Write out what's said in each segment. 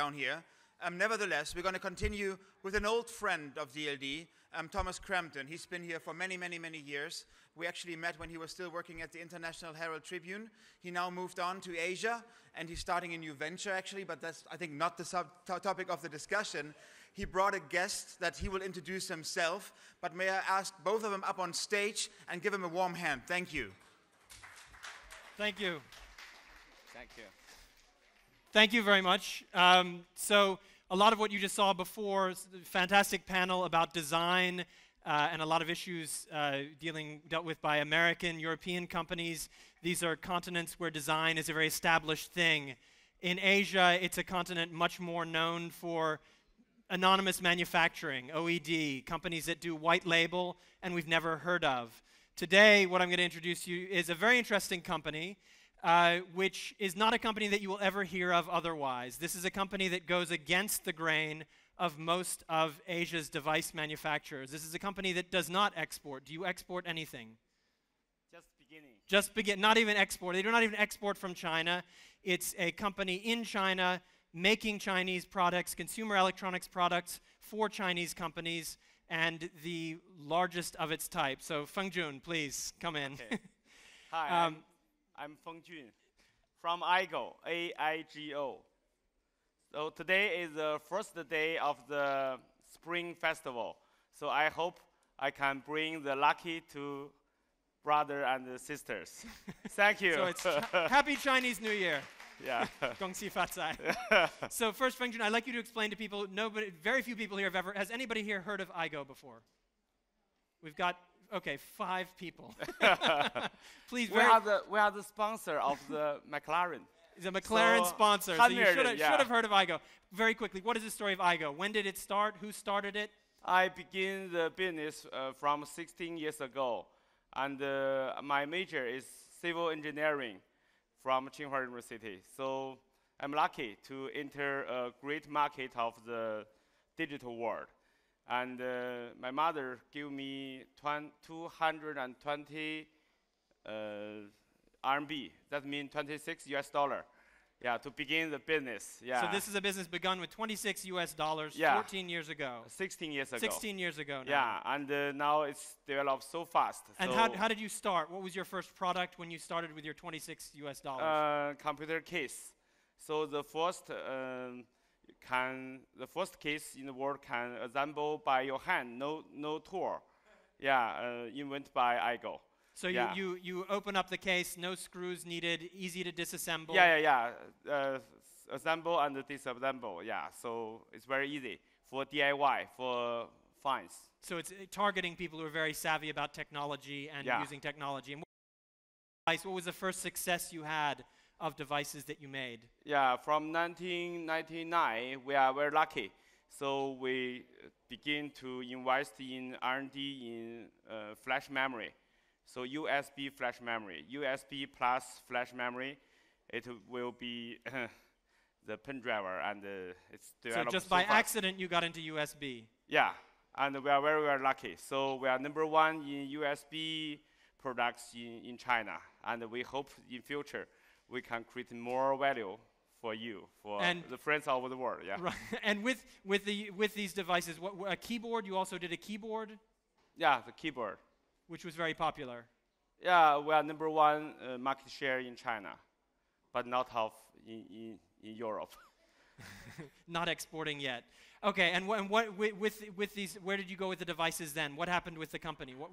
down here. Nevertheless, we're going to continue with an old friend of DLD, Thomas Crampton. He's been here for many, many, many years. We actually met when he was still working at the International Herald Tribune. He now moved on to Asia, and he's starting a new venture, actually, but that's, I think, not the topic of the discussion. He brought a guest that he will introduce himself, but may I ask both of them up on stage and give him a warm hand. Thank you. Thank you. Thank you. Thank you very much. So a lot of what you just saw before, fantastic panel about design and a lot of issues dealt with by American, European companies. These are continents where design is a very established thing. In Asia, it's a continent much more known for anonymous manufacturing, OED, companies that do white label and we've never heard of. Today, what I'm going to introduce you is a very interesting company, which is not a company that you will ever hear of otherwise. This is a company that goes against the grain of most of Asia's device manufacturers. This is a company that does not export. Do you export anything? Just beginning. Just begin, not even export. They do not even export from China. It's a company in China making Chinese products, consumer electronics products for Chinese companies, and the largest of its type. So Feng Jun, please come in. Okay. Hi, I'm Feng Jun from AIGO, A-I-G-O. So today is the first day of the Spring Festival. So I hope I can bring the lucky to brother and sisters. Thank you. So it's Happy Chinese New Year. Yeah. Gong Xi Fa Cai. So first, Feng Jun, I'd like you to explain to people, very few people here have ever, has anybody here heard of AIGO before? We've got, okay, 5 people. Please, we are the sponsor of the McLaren. It's a McLaren sponsor, so you should have heard of AIGO. Very quickly, what is the story of AIGO? When did it start? Who started it? I began the business from 16 years ago, and my major is civil engineering from Tsinghua University. So I'm lucky to enter a great market of the digital world. And my mother gave me 220 RMB. That means 26 US dollar. Yeah, to begin the business. Yeah. So this is a business begun with 26 US dollars 14 years ago. 16 years ago. 16 years ago now. Yeah, and now it's developed so fast. And so how did you start? What was your first product when you started with your 26 US dollars? Computer case. So the first case in the world can assemble by your hand, no tool. Yeah, invented by AIGO. So you open up the case, no screws needed, easy to disassemble. Yeah. Assemble and disassemble. Yeah, so it's very easy for DIY, for fines. So it's targeting people who are very savvy about technology and using technology. And what was the first success you had of devices that you made? Yeah, from 1999, we are very lucky. So we begin to invest in R&D in flash memory. So USB flash memory, USB plus flash memory, it will be the pen driver, and it's developed so just by accident you got into USB? Yeah, and we are very, very lucky. So we are #1 in USB products in China, and we hope in future we can create more value for you, for the friends all over the world. Yeah. Right. And with these devices, a keyboard? You also did a keyboard? Yeah, the keyboard. Which was very popular. Yeah, we are #1 market share in China, but not in Europe. Not exporting yet. Okay, and with these, where did you go with the devices then? What happened with the company? What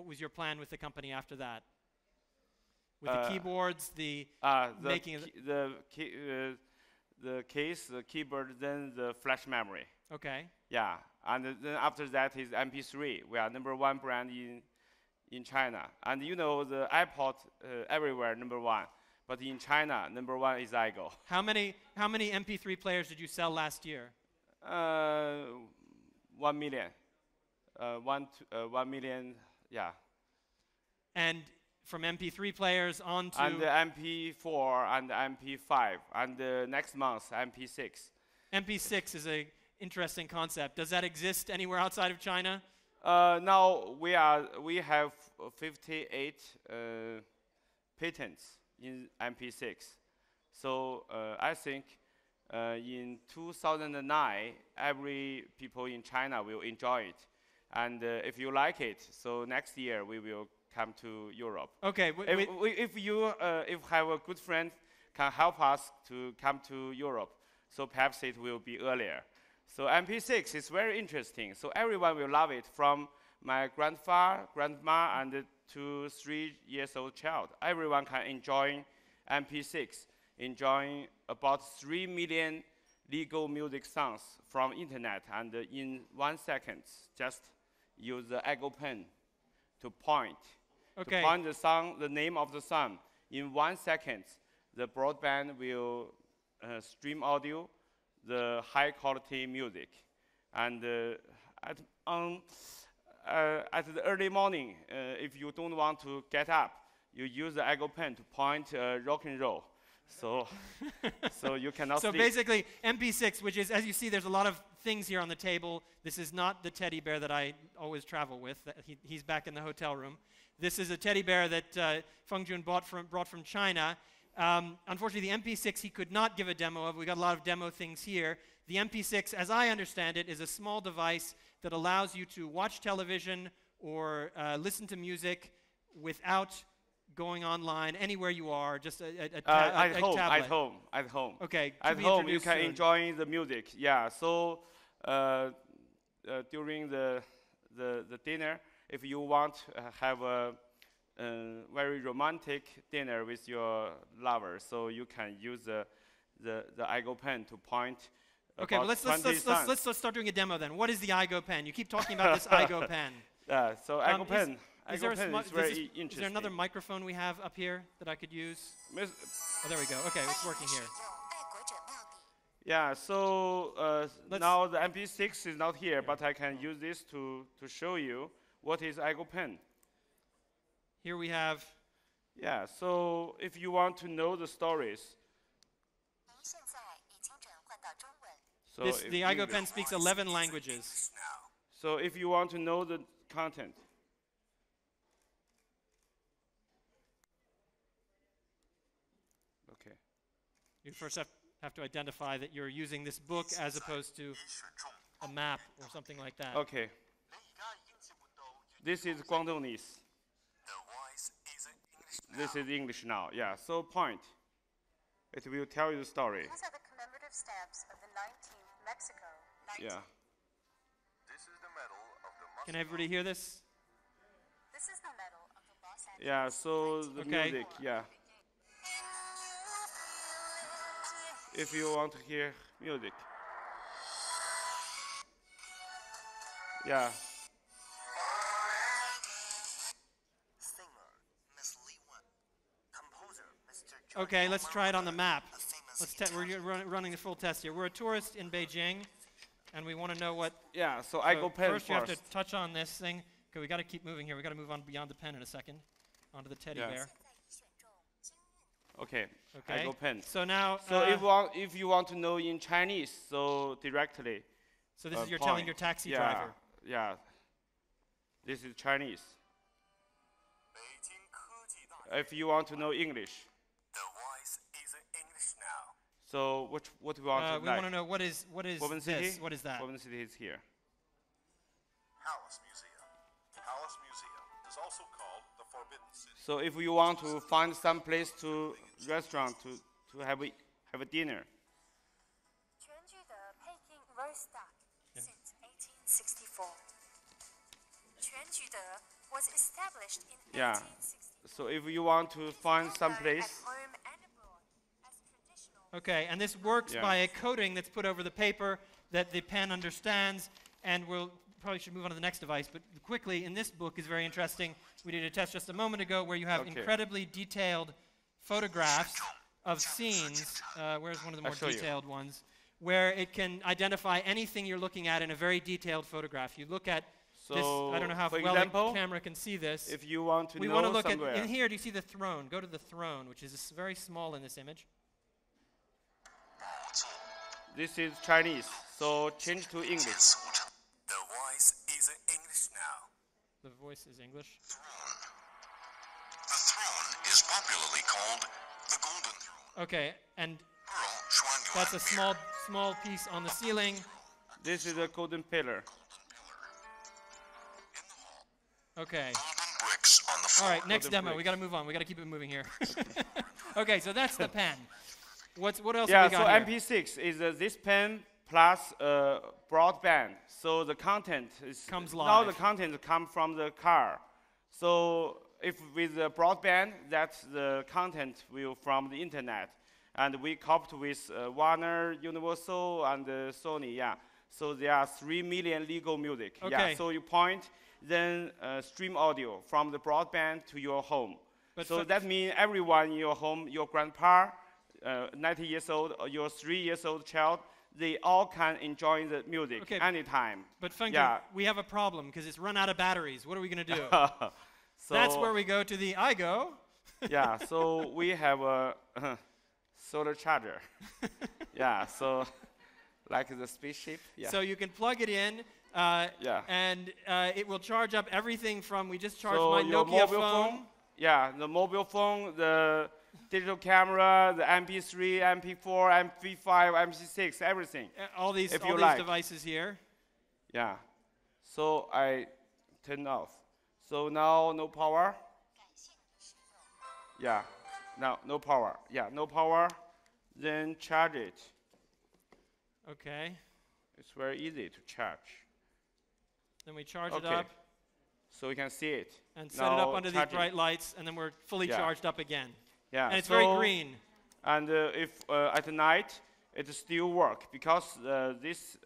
was your plan with the company after that? With the keyboards, making of the case, the keyboard, then the flash memory. Okay. Yeah, and then after that is MP3. We are #1 brand in China, and you know the iPod everywhere #1, but in China #1 is AIGO. How many MP3 players did you sell last year? 1 million. 1 million, yeah. And from MP3 players on to? And the MP4 and MP5, and next month MP6. MP6 is a interesting concept. Does that exist anywhere outside of China? Now we have 58 patents in MP6. So I think In 2009, every people in China will enjoy it. And if you like it, so next year we will come to Europe. Okay. If you have a good friend can help us to come to Europe, so perhaps it will be earlier. So MP6 is very interesting. So everyone will love it, from my grandfather, grandma, and to 3-year-old child. Everyone can enjoy MP6, enjoying about 3 million legal music songs from internet, and in 1 second, just use the Eagle pen to point. Okay. To point the song, the name of the song. In 1 second, the broadband will stream audio, the high quality music. And at the early morning, if you don't want to get up, you use the Eagle pen to point rock and roll. So, so you cannot So sleep. basically, MP6, which is, as you see, there's a lot of things here on the table. This is not the teddy bear that I always travel with. He's back in the hotel room. This is a teddy bear that Feng Jun brought from China. Unfortunately, the MP6 he could not give a demo of. We got a lot of demo things here. The MP6, as I understand it, is a small device that allows you to watch television or listen to music without going online anywhere you are, just a tablet. At home. Okay. At home, you can enjoy the music. Yeah. So during the dinner, if you want to have a very romantic dinner with your lover, so you can use the Eagle pen to point. Okay, well, let's start doing a demo then. What is the Igo pen? You keep talking about this Igo pen. Yeah, so Eagle pen. Is there another microphone we have up here that I could use? Oh, there we go. Okay, it's working here. Yeah, so now the MP6 is not here, but I can use this to show you what is Eagle pen. Here we have. Yeah, so if you want to know the stories. So the Igo pen speaks 11 languages. So if you want to know the content. Okay. You first have to identify that you're using this book as opposed to a map or something like that. Okay. This is Guangdongese. This is English now. Yeah, so point. It will tell you the story. These are the commemorative stamps of the 19th Mexico. Yeah. This is the medal of the Can everybody hear this? This is the medal of the Los Angeles. Yeah, so the music, yeah. If you want to hear music. Yeah. Okay, let's try it on the map. We're running the full test here. We're a tourist in Beijing, and we want to know what. Yeah, so I go pen first. You have to touch on this thing. Okay, we got to keep moving here. We got to move on beyond the pen in a second, onto the teddy bear. Okay. I go pen. So now. So if you want to know in Chinese, so directly. So this is you're telling your taxi driver. Yeah. This is Chinese. If you want to know English. The voice is English now. So what do we want to we want to know what is Woven this? City? What is that? Woven City is here. Palace Museum. Palace Museum is also called the Forbidden City. So if you want to find some place to restaurant to have a dinner. 全剧的 Peking Rostock since 1864. 全剧的 was established in 1864. So if you want to find some place. Okay, and this works by a coating that's put over the paper that the pen understands, and we'll probably should move on to the next device, but quickly, in this book is very interesting. We did a test just a moment ago where you have incredibly detailed photographs of scenes. Where's one of the more detailed ones? Where it can identify anything you're looking at in a very detailed photograph. You look at this, I don't know how well the camera can see this. If you want to we know want to look somewhere. at, in here, do you see the throne? Go to the throne, which is very small in this image. This is Chinese, so change to English. The voice is English now. The voice is English. The throne is popularly called the Golden Throne. Okay, and Pearl Xuan That's a small piece on the ceiling. This is a golden pillar. Okay. Bricks on the All floor. right, next Golden demo. We bricks. got to move on. We got to keep it moving here. Okay, so that's the pen. What else Yeah, have we so got here? MP6 is this pen plus broadband. So the content is Comes now live. the content come from the car. So if with the broadband, that's the content will from the internet, and we coupled with Warner, Universal, and Sony. Yeah. So there are 3 million legal music. Okay. Yeah. So you point, then stream audio from the broadband to your home. But So for- that means everyone in your home, your grandpa, 90 years old, or your 3 years old child, they all can enjoy the music Okay. anytime. But Feng Jun, Yeah. we have a problem because it's run out of batteries. What are we going to do? So That's where we go to the iGo. yeah, so we have a solar charger. Yeah, so like the spaceship. Yeah. So you can plug it in, Yeah. and it will charge up everything from, we just charged So my your Nokia mobile phone. Yeah, the mobile phone, the digital camera, the MP3, MP4, MP5, MP6, everything. All these If you like. devices here. Yeah. So I turn off. So now no power. Yeah. Now no power. Yeah, no power. Then charge it. Okay. It's very easy to charge. Then we charge it Okay. up So you can see it. and set it up Now under these charging. bright lights, and then we're fully Yeah. charged up again. Yeah. And it's so very green. And if at night it still work because this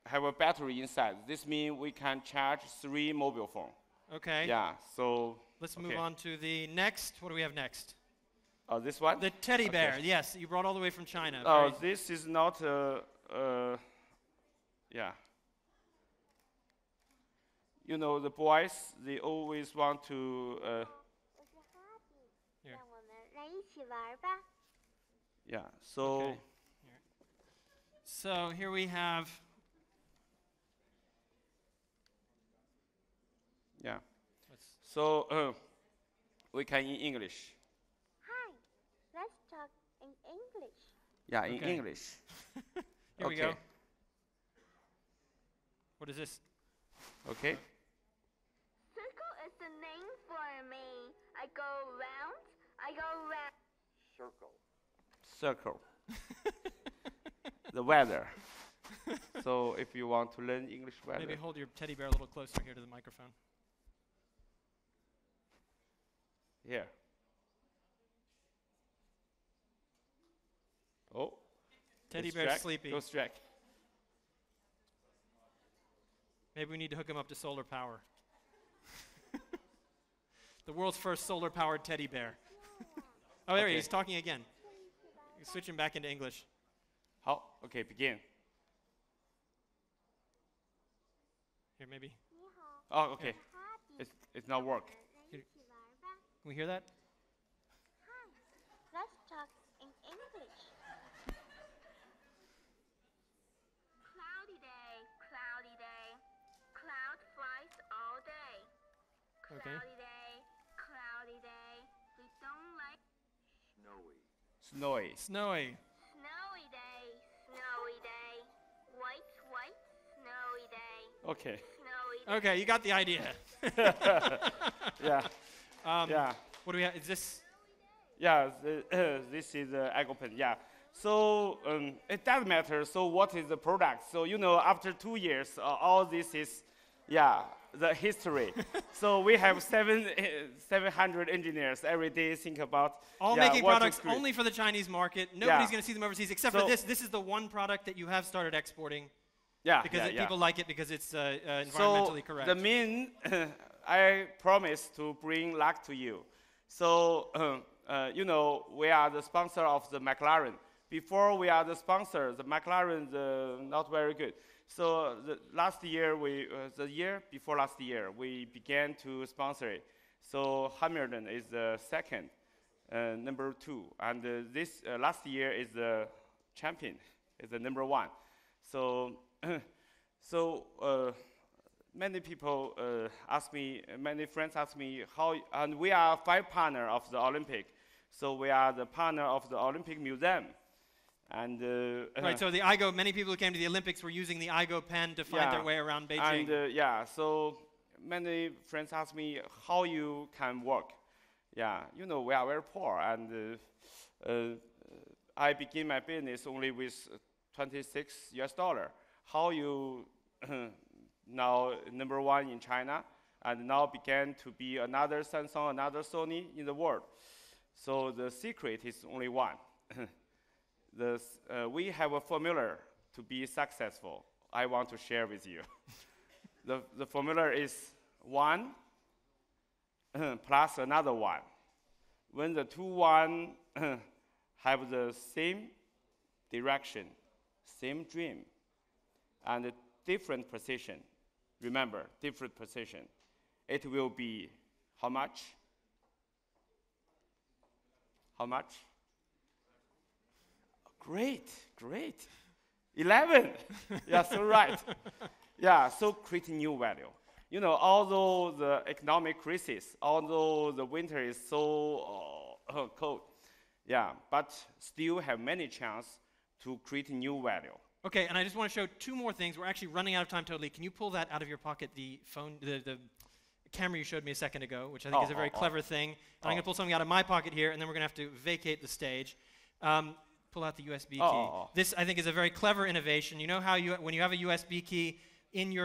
have a battery inside. This means we can charge 3 mobile phone. Okay. Yeah. So Let's move okay. on to the next. What do we have next? This one. The teddy Okay. bear. Yes, you brought all the way from China. Oh, Very- this is not yeah. You know, the boys, they always want to, ，Here. 让我们来一起玩吧。 yeah, so, Okay. So here we have, yeah. let's- So, we can in English. Hi, let's talk in English. Yeah, in Okay. English. here we go. Okay. What is this? Okay. Circle is the name for me. I go round, I go round. Circle. The weather. So, if you want to learn English weather. Maybe hold your teddy bear a little closer here to the microphone. Here. Oh. Teddy it's bear's Jack. sleepy. Goes Jack. Maybe we need to hook him up to solar power. The world's first solar-powered teddy bear. Oh, there he Okay. is, talking again. Switch him back into English. How? Okay, begin. Here, maybe. 你好， Oh, okay. 哈比， It's not work. 来一起玩吧。 Can we hear that? Hi, let's talk in English. Cloudy day, cloudy day. Cloud flies all day. Okay. Cloudy day, cloudy day. We don't like Snowy. Snowy. snowy day, snowy day. White, white, snowy day. Okay. Snowy day. Okay, you got the idea. Yeah. Um, Yeah. What do we have? Is this? Yeah, this is Echo Pen. Yeah. So it doesn't matter. So what is the product? So you know, after 2 years, all this is, yeah, the history. So we have 700 engineers every day think about All yeah, making what to products create. only for the Chinese market. Nobody's Yeah. going to see them overseas except for So- this. This is the one product that you have started exporting Yeah, because yeah, yeah. people like it because it's So environmentally correct. the main, I promise to bring luck to you. So you know, we are the sponsor of the McLaren. Before we are the sponsor, the McLaren not very good. So the last year, the year before last year, we began to sponsor it. So Hamilton is the second, number 2, and this last year is the champion, is the number 1. So many people ask me, many friends ask me how, and we are 5 partner of the Olympic. So we are the partner of the Olympic Museum. And right, so the IGO, many people who came to the Olympics were using the IGO pen to find their way around Beijing. And so many friends ask me how you can work. Yeah, you know, we are very poor, and I began my business only with $26. How you now #1 in China, and now began to be another Samsung, another Sony in the world. So the secret is only one. We have a formula to be successful. I want to share with you. The formula is 1 plus another 1. When the two 1 have the same direction, same dream, and a different position, remember, different position, it will be how much? How much? Great, great. 11. Yeah, so right. Yeah, so creating new value. You know, although the economic crisis, although the winter is so cold, yeah, but still have many chance to create new value. Okay, and I just want to show 2 more things. We're actually running out of time totally. Can you pull that out of your pocket, the phone, the camera you showed me a second ago, which I think is a very clever thing. And I'm going to pull something out of my pocket here, and then we're going to have to vacate the stage. Pull out the USB key. This, I think, is a very clever innovation. You know how when you have a USB key in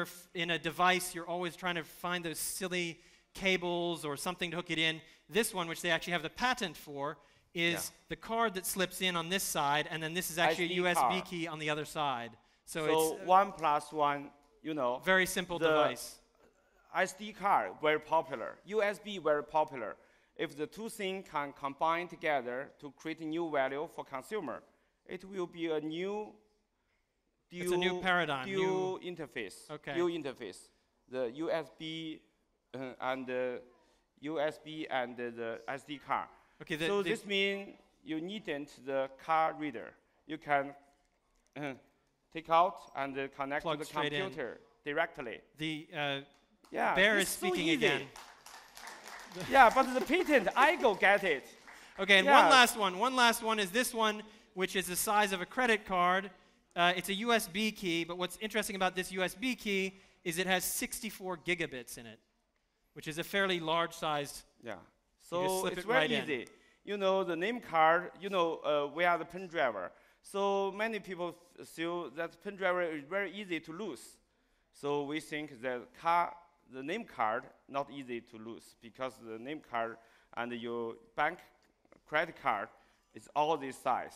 a device, you're always trying to find those silly cables or something to hook it in. This one, which they actually have the patent for, is the card that slips in on this side, and then this is actually a USB key on the other side. So it's 1 plus 1, you know. Very simple device. SD card, very popular. USB, very popular. If the two things can combine together to create a new value for consumer, it will be a new it's a new paradigm. New interface. Okay. New interface. The USB and the USB and the SD card. Okay. So this means you needn't the card reader. You can take out and connect to the computer directly. The yeah, Bear is speaking so again. Yeah, but the patent, I go get it. Okay, and one last one. One last one is this one, which is the size of a credit card. It's a USB key, but what's interesting about this USB key is it has 64 gigabits in it, which is a fairly large-sized. Yeah, so it's very right easy. You know, the name card, you know, we are the pen driver. So many people feel that pen driver is very easy to lose. So we think that the name card not easy to lose because the name card and your bank credit card is all this size.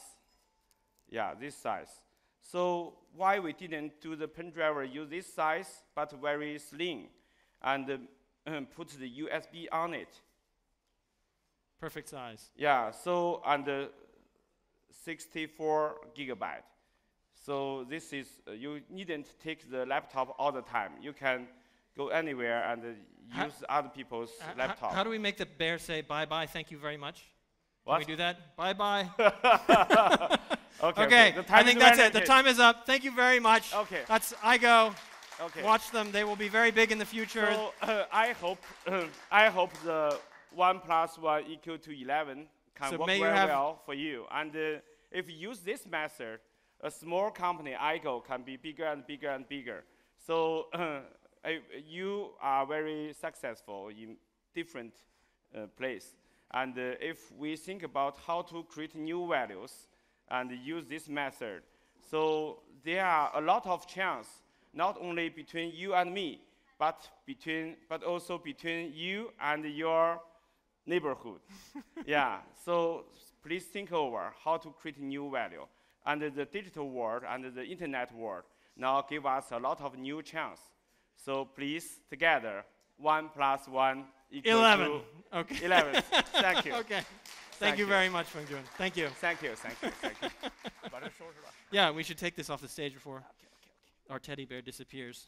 Yeah, this size. So why we didn't do the pen driver use this size but very slim and put the USB on it? Perfect size. Yeah, so and 64 gigabyte. So this is you needn't take the laptop all the time. You can go anywhere and use other people's laptop. How do we make the bear say bye-bye, thank you very much? What? Can we do that? Bye-bye. Okay. I think that's it. The time is up. Thank you very much. Okay. That's IGO. Okay. Watch them. They will be very big in the future. So I hope the 1 plus 1 equal to 11 can work very well for you. And if you use this method, a small company, IGO, can be bigger and bigger and bigger. So you are very successful in different places. And if we think about how to create new values and use this method, so there are a lot of chance, not only between you and me, but also between you and your neighborhood. Yeah, so please think over how to create new value. And the digital world and the internet world now give us a lot of new chance. So please, together, 1 plus 1 equals 11. to Okay. 11. Thank you. Okay. Thank you very much, Feng Jun. Thank you. Thank you. Yeah, we should take this off the stage before our teddy bear disappears.